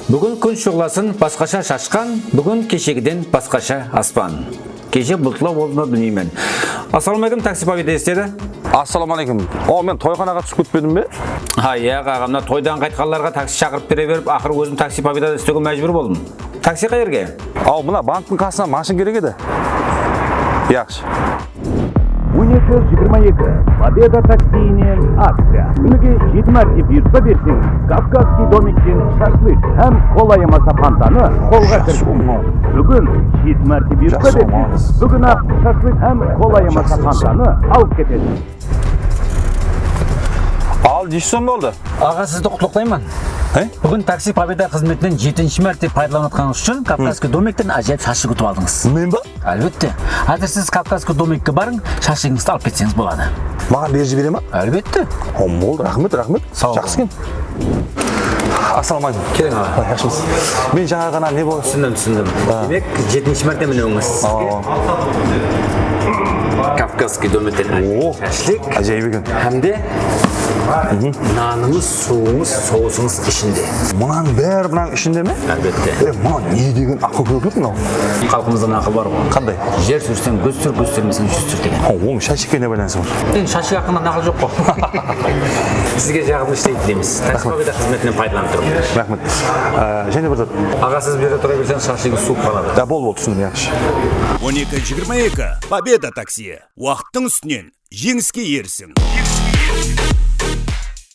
Бүгін күн шұғыласын басқаша шашқан, бүгін кешегіден басқаша аспан. Кеше бұлтылау болды ма білмеймін. Ассалаумағалейкум, такси победа естеді? Ассалаумағалейкум. Мен тойханаға түсіп кетпедім бе? Иә, ағамна тойдан қайтқанларға такси шақырып бере беріп, ақыры өзім такси победа істеуге мәжбүр болдым. Такси қай жерге? Мына банктың қасына машин керек еді. Яқшы. 12.22 Победа таксиінен акция. Күніге 7 мәрте бұйырса берсең, Кавказский домиктен шашлык һәм қолайымаса пантаны қолға кірсін. Бүгін 7 мәрте бұйырса берсең, бүгін ақ шашлык һәм қолайымаса пантаны алып кетесің. Ал, неше сом болды? Аға, сізді құттықтаймын. Бүгін такси победа қызметінен 7-ші мәрте пайдаланатқаныңыз үшін Кавказский домиктен ажайып шашлык ұтып алдыңыз. Мен ба? Әлбетте. Қазір сіз Кавказский домикке барың, шашлығыңызды алып кетсеңіз болады. Маған беріп жібере ма? Әлбетте. Болды, рахмет. Сау бол. Жақсы екен. Ассалаумағалейкум. Келің аға. Жақсымыз. Мен жаңа ғана не болды? Түсіндім. Демек, 7-ші мәрте мінуіңіз. Кавказский домиктен шашлык. Ажайып екен. Әмде наныңыз, суыңыз, соусыңыз ішінде. Мұның бәрі бұның ішінде ме? Әлбетте. Мұның не деген ақыл көкілік мынау? Халқымыздан ақыл бар ғой. Қандай? Жер сүрсең көз сүр, көз сүрмесең жүз сүр деген. Оның шашикке не байланысы бар? Шашлык ақылынан ақыл жоқ қой. Сізге жағымды іштейді дейміз. Такси победа қызметінен пайдаланып тұрмын. Рахмет. Және бір зат. Аға, сіз бере тұра берсең шашлығыңыз суып қалады. Да, бол, түсіндім, яқшы. 12.22 Победа такси. Уақыттың үстінен жеңіске ерсің.